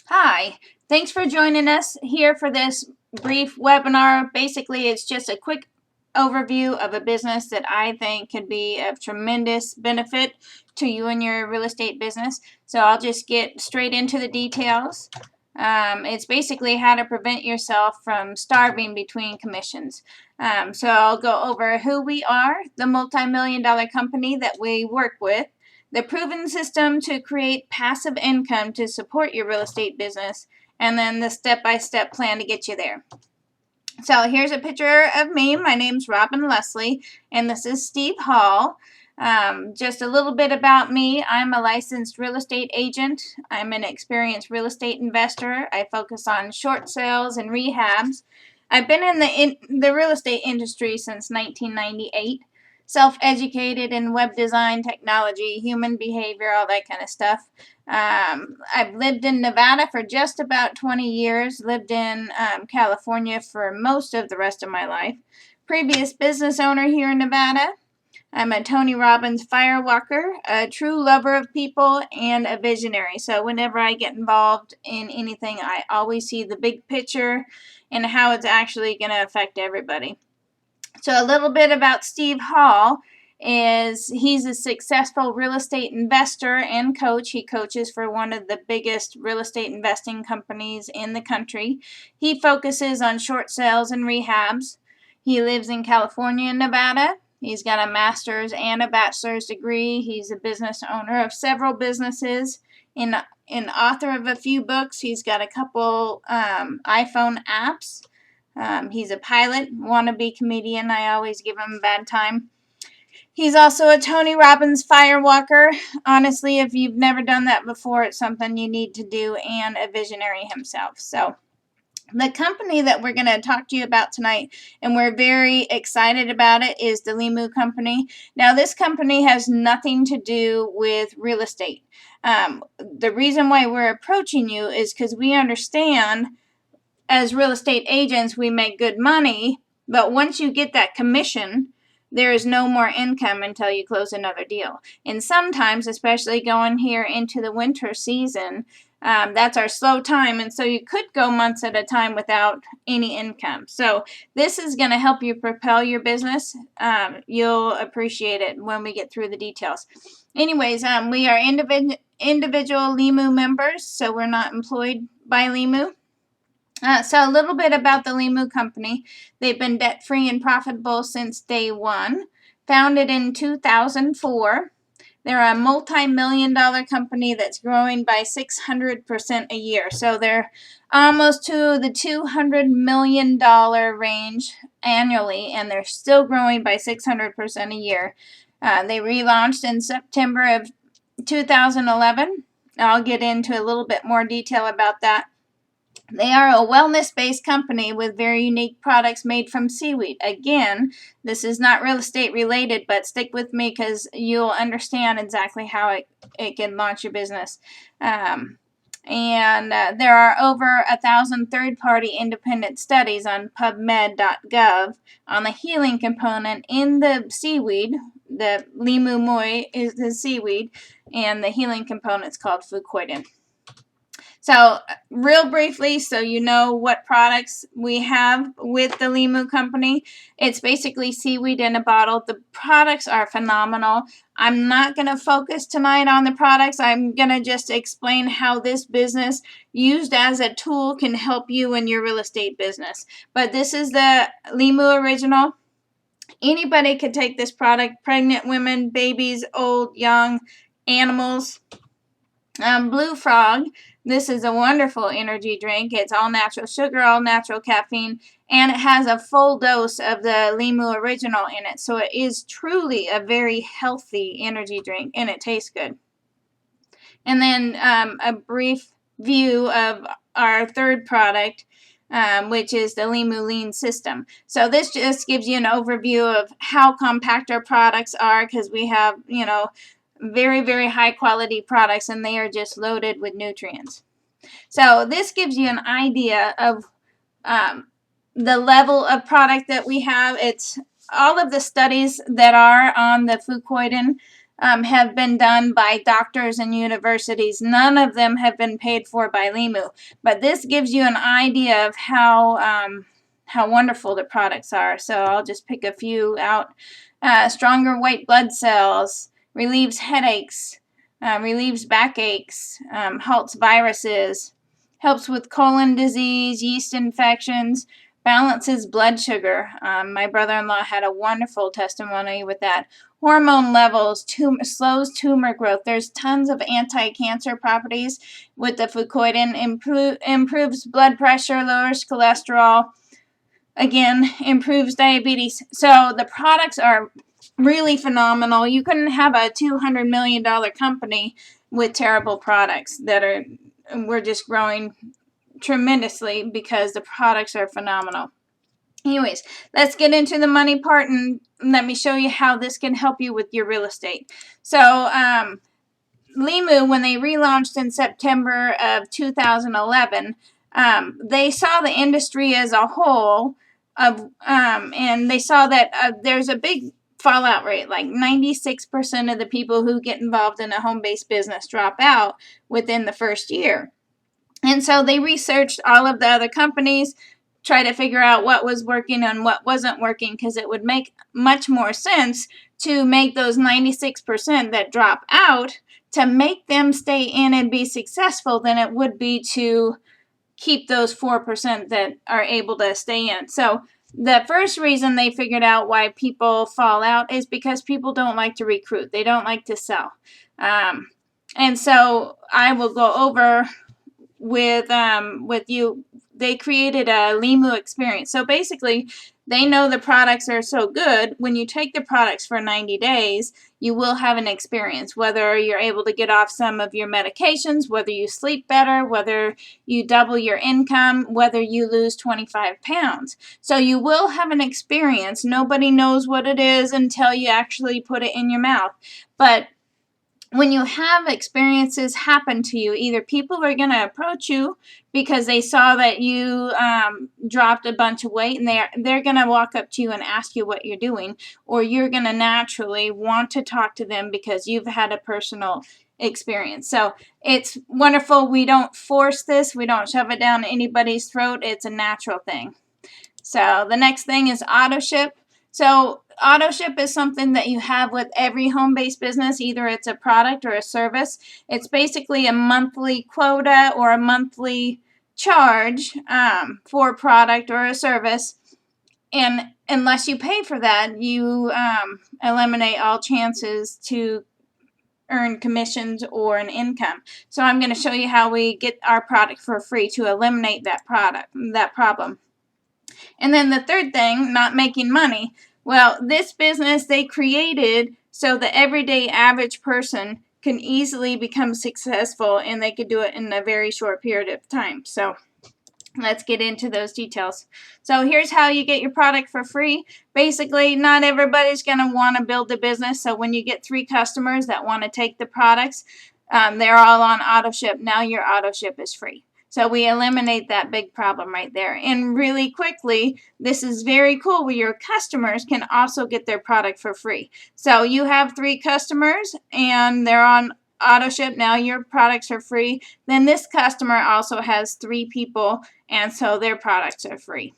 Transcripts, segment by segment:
Hi, thanks for joining us here for this brief webinar. Basically, it's just a quick overview of a business that I think could be of tremendous benefit to you and your real estate business. So I'll just get straight into the details. It's basically how to prevent yourself from starving between commissions. So I'll go over who we are, the multi-million-dollar company that we work with, the proven system to create passive income to support your real estate business, and then the step-by-step plan to get you there. So here's a picture of me. My name's Robin Leslie, and this is Steve Hall. Just a little bit about me. I'm a licensed real estate agent. I'm an experienced real estate investor. I focus on short sales and rehabs. I've been in the real estate industry since 1998. Self-educated in web design, technology, human behavior, all that kind of stuff. I've lived in Nevada for just about 20 years, lived in California for most of the rest of my life. Previous business owner here in Nevada. I'm a Tony Robbins firewalker, a true lover of people, and a visionary. So whenever I get involved in anything, I always see the big picture and how it's actually going to affect everybody. So a little bit about Steve Hall is he's a successful real estate investor and coach. He coaches for one of the biggest real estate investing companies in the country. He focuses on short sales and rehabs. He lives in California and Nevada. He's got a master's and a bachelor's degree. He's a business owner of several businesses, and author of a few books. He's got a couple iPhone apps. He's a pilot, wannabe comedian. I always give him a bad time. He's also a Tony Robbins firewalker. Honestly, if you've never done that before, it's something you need to do, and a visionary himself. So the company that we're going to talk to you about tonight, and we're very excited about it, is the Limu Company. Now, this company has nothing to do with real estate. The reason why we're approaching you is because we understand as real estate agents, we make good money, but once you get that commission, there is no more income until you close another deal. And sometimes, especially going here into the winter season, that's our slow time, and so you could go months at a time without any income. So this is going to help you propel your business. You'll appreciate it when we get through the details. Anyways, we are individual Limu members, so we're not employed by Limu. So a little bit about the Limu Company. They've been debt-free and profitable since day one. Founded in 2004. They're a multi-million-dollar company that's growing by 600% a year. So they're almost to the $200 million range annually, and they're still growing by 600% a year. They relaunched in September of 2011. I'll get into a little bit more detail about that. They are a wellness-based company with very unique products made from seaweed. Again, this is not real estate related, but stick with me because you'll understand exactly how it can launch your business. There are over 1,000 third-party independent studies on PubMed.gov on the healing component in the seaweed. The Limu Moi is the seaweed, and the healing component is called fucoidan. So real briefly, so you know what products we have with the Limu Company, it's basically seaweed in a bottle. The products are phenomenal. I'm not going to focus tonight on the products. I'm going to just explain how this business used as a tool can help you in your real estate business. But this is the Limu Original. Anybody could take this product, pregnant women, babies, old, young, animals. Blue Frog. This is a wonderful energy drink. It's all natural sugar, all natural caffeine, and it has a full dose of the Limu Original in it. So it is truly a very healthy energy drink, and it tastes good. And then a brief view of our third product, which is the Limu Lean System. So this just gives you an overview of how compact our products are, because we have, very, very high quality products, and they are just loaded with nutrients. So this gives you an idea of the level of product that we have. It's all of the studies that are on the fucoidan. have been done by doctors and universities. None of them have been paid for by Limu. But this gives you an idea of how wonderful the products are. So I'll just pick a few out. Stronger white blood cells, relieves headaches, relieves backaches, halts viruses, helps with colon disease, yeast infections, balances blood sugar. My brother-in-law had a wonderful testimony with that. Hormone levels, slows tumor growth. There's tons of anti-cancer properties with the fucoidan. Improves blood pressure, lowers cholesterol. Again, improves diabetes. So the products are really phenomenal. You couldn't have a $200 million company with terrible products we're just growing tremendously because the products are phenomenal. Anyways, let's get into the money part and let me show you how this can help you with your real estate. So, Limu, when they relaunched in September of 2011, they saw the industry as a whole and they saw that there's a big fallout rate. Like 96% of the people who get involved in a home-based business drop out within the first year. And so they researched all of the other companies, try to figure out what was working and what wasn't working, because it would make much more sense to make those 96% that drop out, to make them stay in and be successful, than it would be to keep those 4% that are able to stay in. So the first reason they figured out why people fall out is because people don't like to recruit. They don't like to sell. And so I will go over with you. They created a Limu experience. So basically, they know the products are so good. When you take the products for 90 days, you will have an experience, whether you're able to get off some of your medications, whether you sleep better, whether you double your income, whether you lose 25 pounds. So you will have an experience. Nobody knows what it is until you actually put it in your mouth. But when you have experiences happen to you, either people are going to approach you because they saw that you dropped a bunch of weight, and they're going to walk up to you and ask you what you're doing, or you're going to naturally want to talk to them because you've had a personal experience. So it's wonderful. We don't force this. We don't shove it down anybody's throat. It's a natural thing. So the next thing is auto ship. So auto ship is something that you have with every home-based business. Either it's a product or a service. It's basically a monthly quota or a monthly charge for a product or a service. And unless you pay for that, you eliminate all chances to earn commissions or an income. So I'm going to show you how we get our product for free to eliminate that problem. And then the third thing, not making money. Well, this business they created so the everyday average person can easily become successful, and they could do it in a very short period of time. So let's get into those details. So here's how you get your product for free. Basically, not everybody's going to want to build a business. So when you get 3 customers that want to take the products, they're all on auto ship. Now your auto ship is free. So we eliminate that big problem right there. And really quickly, this is very cool where your customers can also get their product for free. So you have 3 customers and they're on auto ship. Now your products are free. Then this customer also has 3 people, and so their products are free.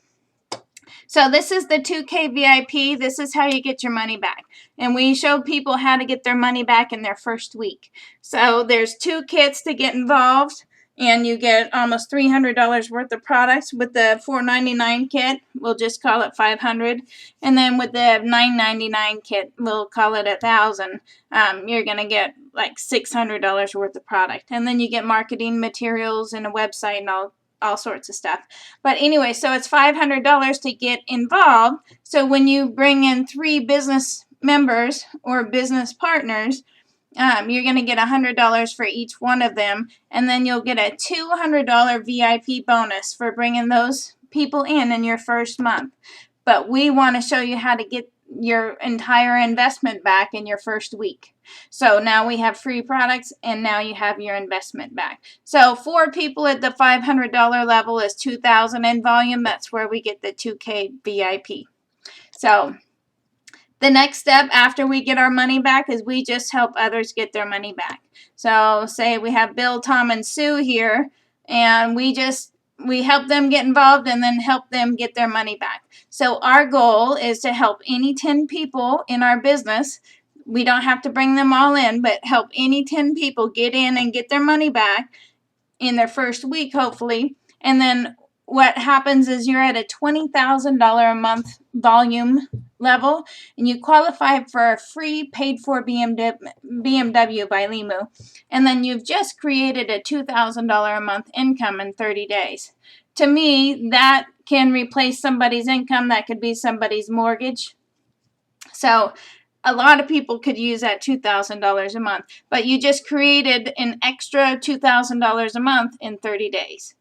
So this is the 2K VIP. This is how you get your money back. And we show people how to get their money back in their first week. So there's 2 kits to get involved, and you get almost $300 worth of products. With the $4.99 kit, we'll just call it $500. And then with the $9.99 kit, we'll call it $1,000. You're going to get like $600 worth of product. And then you get marketing materials and a website and all sorts of stuff. But anyway, so it's $500 to get involved. So when you bring in 3 business members or business partners, you're going to get $100 for each one of them, and then you'll get a $200 VIP bonus for bringing those people in your first month. But we want to show you how to get your entire investment back in your first week. So now we have free products, and now you have your investment back. So 4 people at the $500 level is $2,000 in volume. That's where we get the 2K VIP. So The next step after we get our money back is we just help others get their money back. So say we have Bill, Tom, and Sue here, and we help them get involved and then help them get their money back. So our goal is to help any 10 people in our business. We don't have to bring them all in, but help any 10 people get in and get their money back in their first week, hopefully. And then what happens is you're at a $20,000 a month volume level, and you qualify for a free paid-for BMW by Limu, and then you've just created a $2,000 a month income in 30 days. To me, that can replace somebody's income. That could be somebody's mortgage. So a lot of people could use that $2,000 a month, but you just created an extra $2,000 a month in 30 days.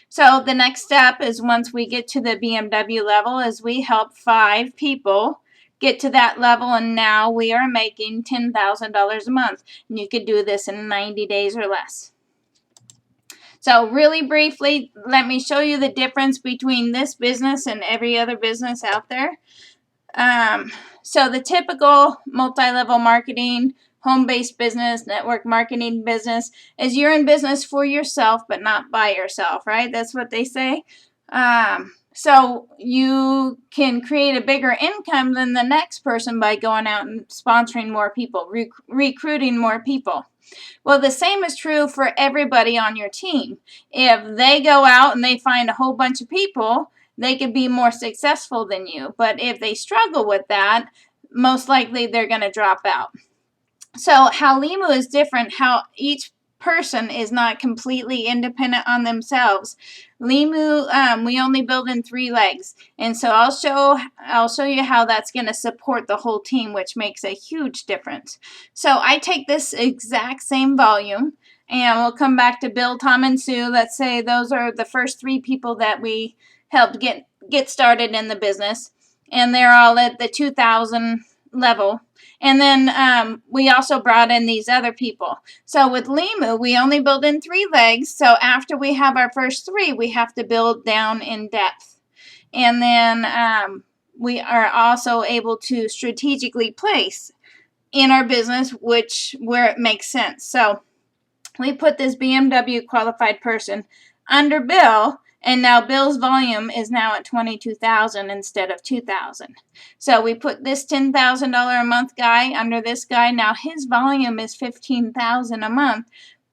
So the next step is once we get to the BMW level is we help 5 people get to that level, and now we are making $10,000 a month. And you could do this in 90 days or less. So really briefly, let me show you the difference between this business and every other business out there. So the typical multi-level marketing, home-based business, network marketing business is you're in business for yourself, but not by yourself, right? That's what they say. So you can create a bigger income than the next person by going out and sponsoring more people, recruiting more people. Well, the same is true for everybody on your team. If they go out and they find a whole bunch of people, they could be more successful than you. But if they struggle with that, most likely they're going to drop out. So how Limu is different, how each person is not completely independent on themselves. Limu, we only build in 3 legs, and so I'll show you how that's going to support the whole team, which makes a huge difference. So I take this exact same volume, and we'll come back to Bill, Tom, and Sue. Let's say those are the first 3 people that we helped get started in the business, and they're all at the 2,000 level. And then we also brought in these other people. So with Limu, we only build in 3 legs. So after we have our first 3, we have to build down in depth. And then we are also able to strategically place in our business where it makes sense. So we put this BMW qualified person under Bill, and now Bill's volume is now at 22,000 instead of 2,000. So we put this $10,000 a month guy under this guy. Now his volume is 15,000 a month.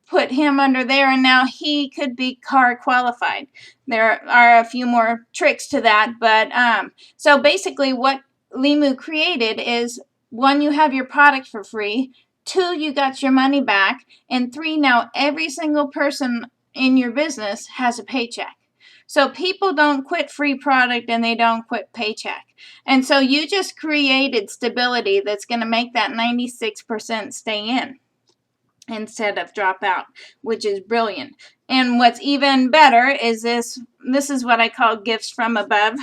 Put him under there, and now he could be car qualified. There are a few more tricks to that, but so basically what Limu created is 1, you have your product for free. 2, you got your money back. And 3, now every single person in your business has a paycheck. So people don't quit free product and they don't quit paycheck. And so you just created stability that's going to make that 96% stay in instead of drop out, which is brilliant. And what's even better is this is what I call gifts from above,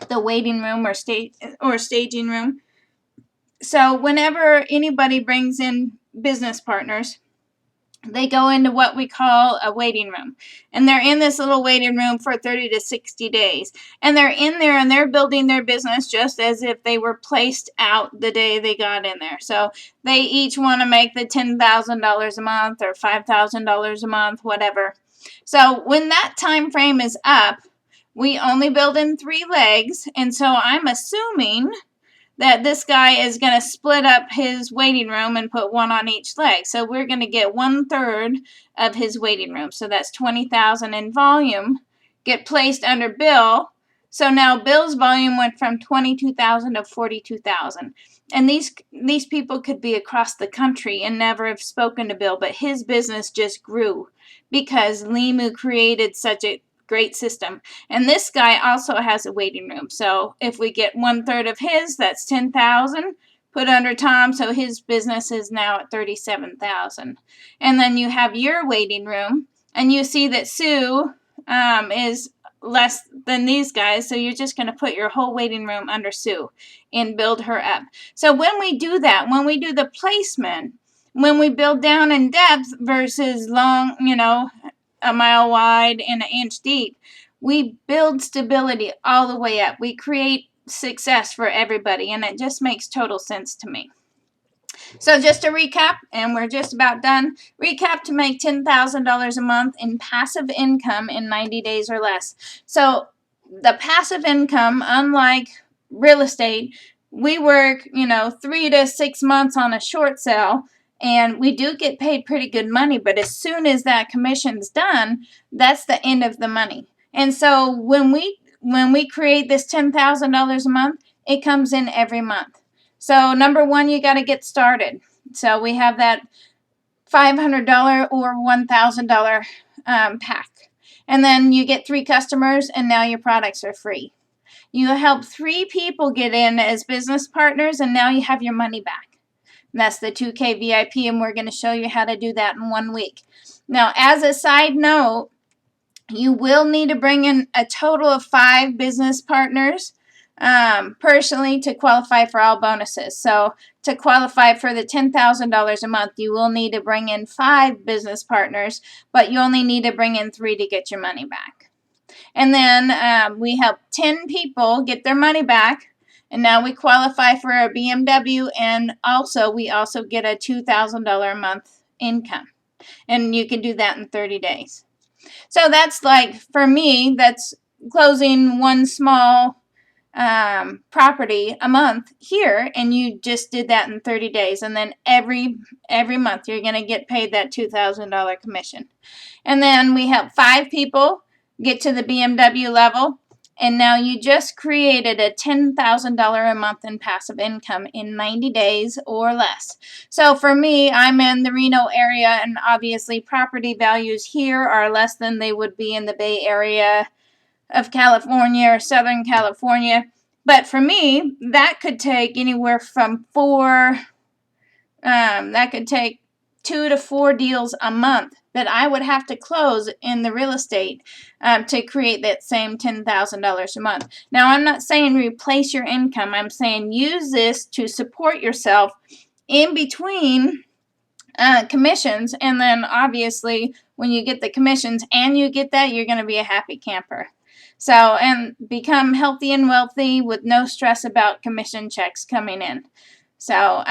the waiting room or staging room. So whenever anybody brings in business partners, they go into what we call a waiting room. And they're in this little waiting room for 30 to 60 days. And they're in there and they're building their business just as if they were placed out the day they got in there. So they each want to make the $10,000 a month or $5,000 a month, whatever. So when that time frame is up, we only build in 3 legs. And so I'm assuming that this guy is going to split up his waiting room and put 1 on each leg. So we're going to get 1/3 of his waiting room. So that's 20,000 in volume get placed under Bill. So now Bill's volume went from 22,000 to 42,000. And these people could be across the country and never have spoken to Bill, but his business just grew because Limu created such a great system. And this guy also has a waiting room. So if we get 1/3 of his, that's 10,000 put under Tom. So his business is now at 37,000. And then you have your waiting room, and you see that Sue is less than these guys. So you're just going to put your whole waiting room under Sue and build her up. So when we do that, when we do the placement, when we build down in depth versus long, a mile wide and an inch deep, we build stability all the way up. We create success for everybody, and it just makes total sense to me. So just to recap, and we're just about done, recap to make $10,000 a month in passive income in 90 days or less. So the passive income, unlike real estate, we work, 3 to 6 months on a short sale, and we do get paid pretty good money, but as soon as that commission's done, that's the end of the money. And so when we create this $10,000 a month, it comes in every month. So number one, you got to get started. So we have that $500 or $1,000 pack. And then you get 3 customers, and now your products are free. You help 3 people get in as business partners, and now you have your money back. And that's the 2K VIP, and we're going to show you how to do that in 1 week. Now, as a side note, you will need to bring in a total of 5 business partners personally to qualify for all bonuses. So to qualify for the $10,000 a month, you will need to bring in 5 business partners, but you only need to bring in 3 to get your money back. And then we help 10 people get their money back, and now we qualify for a BMW, and we also get a $2,000 a month income, and you can do that in 30 days. So that's like, for me, that's closing one small property a month here, and you just did that in 30 days, and then every month you're going to get paid that $2,000 commission. And then we help 5 people get to the BMW level, and now you just created a $10,000 a month in passive income in 90 days or less. So for me, I'm in the Reno area, and obviously property values here are less than they would be in the Bay Area of California or Southern California. But for me, that could take anywhere from 2 to 4 deals a month that I would have to close in the real estate to create that same $10,000 a month. Now, I'm not saying replace your income. I'm saying use this to support yourself in between commissions, and then obviously when you get the commissions and you get that, you're going to be a happy camper. So, and become healthy and wealthy with no stress about commission checks coming in. So,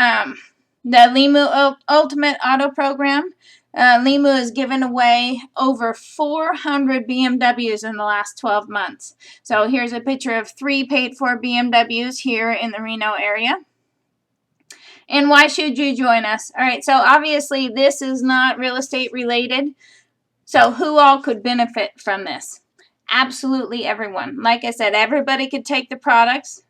the Limu Ultimate Auto Program, Limu has given away over 400 BMWs in the last 12 months. So here's a picture of 3 paid for BMWs here in the Reno area. And why should you join us? All right, so obviously this is not real estate related. So who all could benefit from this? Absolutely everyone. Like I said, everybody could take the products.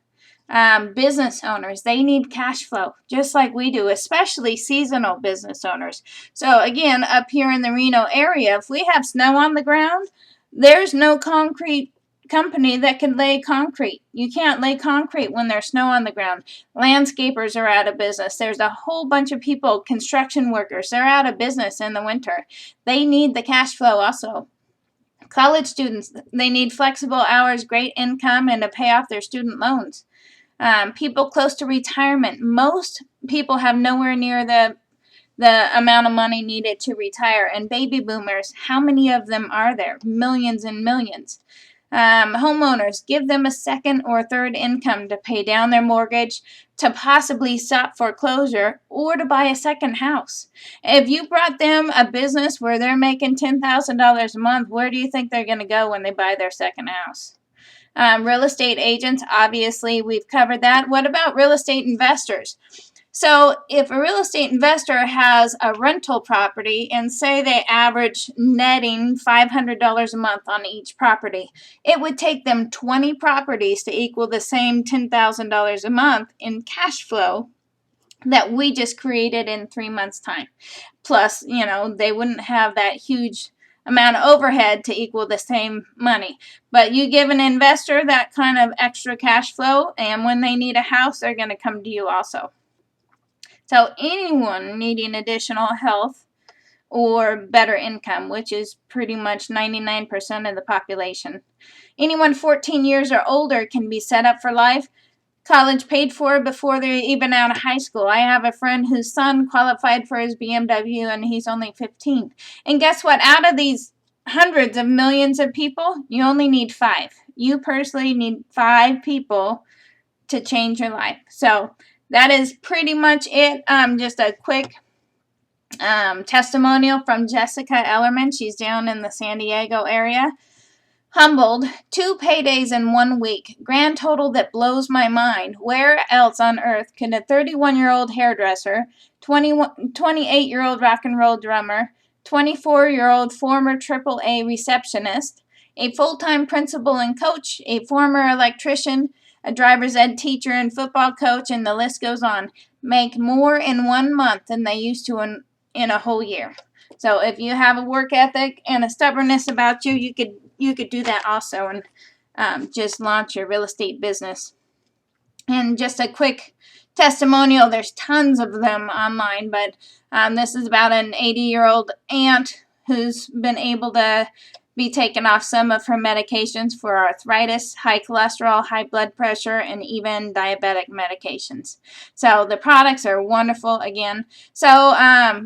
Business owners, they need cash flow just like we do, especially seasonal business owners. So again, up here in the Reno area, if we have snow on the ground, there's no concrete company that can lay concrete. You can't lay concrete when there's snow on the ground. Landscapers are out of business. There's a whole bunch of people, construction workers, they're out of business in the winter. They need the cash flow also. College students, they need flexible hours, great income, and to pay off their student loans. People close to retirement. Most people have nowhere near the amount of money needed to retire. And baby boomers, how many of them are there? Millions and millions. Homeowners, give them a second or third income to pay down their mortgage, to possibly stop foreclosure, or to buy a second house. If you brought them a business where they're making $10,000 a month, where do you think they're going to go when they buy their second house? Real estate agents, obviously, we've covered that. What about real estate investors? So if a real estate investor has a rental property and say they average netting $500 a month on each property, it would take them 20 properties to equal the same $10,000 a month in cash flow that we just created in 3 months' time. Plus, they wouldn't have that huge amount of overhead to equal the same money. But you give an investor that kind of extra cash flow, and when they need a house, they're going to come to you also. So anyone needing additional health or better income, which is pretty much 99% of the population. Anyone 14 years or older can be set up for life. College paid for before they're even out of high school. I have a friend whose son qualified for his BMW and he's only 15. And guess what? Out of these hundreds of millions of people, you only need 5. You personally need 5 people to change your life. So that is pretty much it. Just a quick testimonial from Jessica Ellerman. She's down in the San Diego area. Humbled, 2 paydays in 1 week. Grand total that blows my mind. Where else on earth can a 31-year-old hairdresser, 28-year-old rock and roll drummer, 24-year-old former AAA receptionist, a full-time principal and coach, a former electrician, a driver's ed teacher and football coach, and the list goes on, make more in 1 month than they used to in a whole year? So if you have a work ethic and a stubbornness about you, you could do that also and just launch your real estate business. And just a quick testimonial, there's tons of them online, but this is about an 80-year-old aunt who's been able to be taken off some of her medications for arthritis, high cholesterol, high blood pressure, and even diabetic medications. So the products are wonderful again. So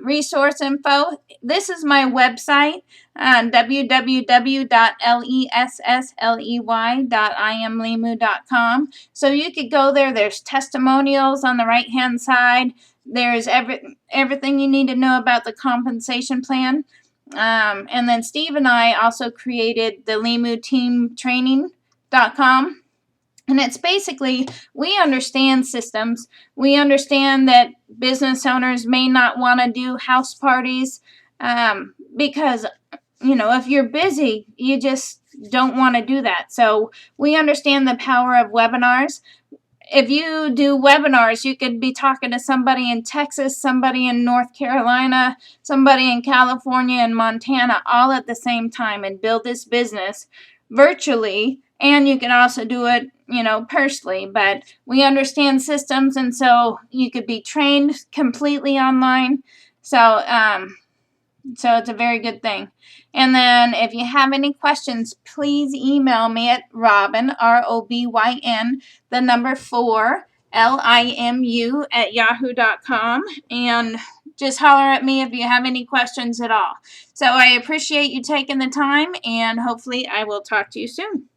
resource info, this is my website, www.lessley.imlimu.com. So you could go there. There's testimonials on the right-hand side. There's everything you need to know about the compensation plan. And then Steve and I also created the LimuTeamTraining.com. And it's basically, we understand systems. We understand that business owners may not want to do house parties because, if you're busy, you just don't want to do that. So we understand the power of webinars. If you do webinars, you could be talking to somebody in Texas, somebody in North Carolina, somebody in California and Montana all at the same time and build this business virtually. And you can also do it, personally. But we understand systems, and so you could be trained completely online. So it's a very good thing. And then if you have any questions, please email me at Robyn, ROBYN, 4, LIMU @yahoo.com. And just holler at me if you have any questions at all. So I appreciate you taking the time, and hopefully I will talk to you soon.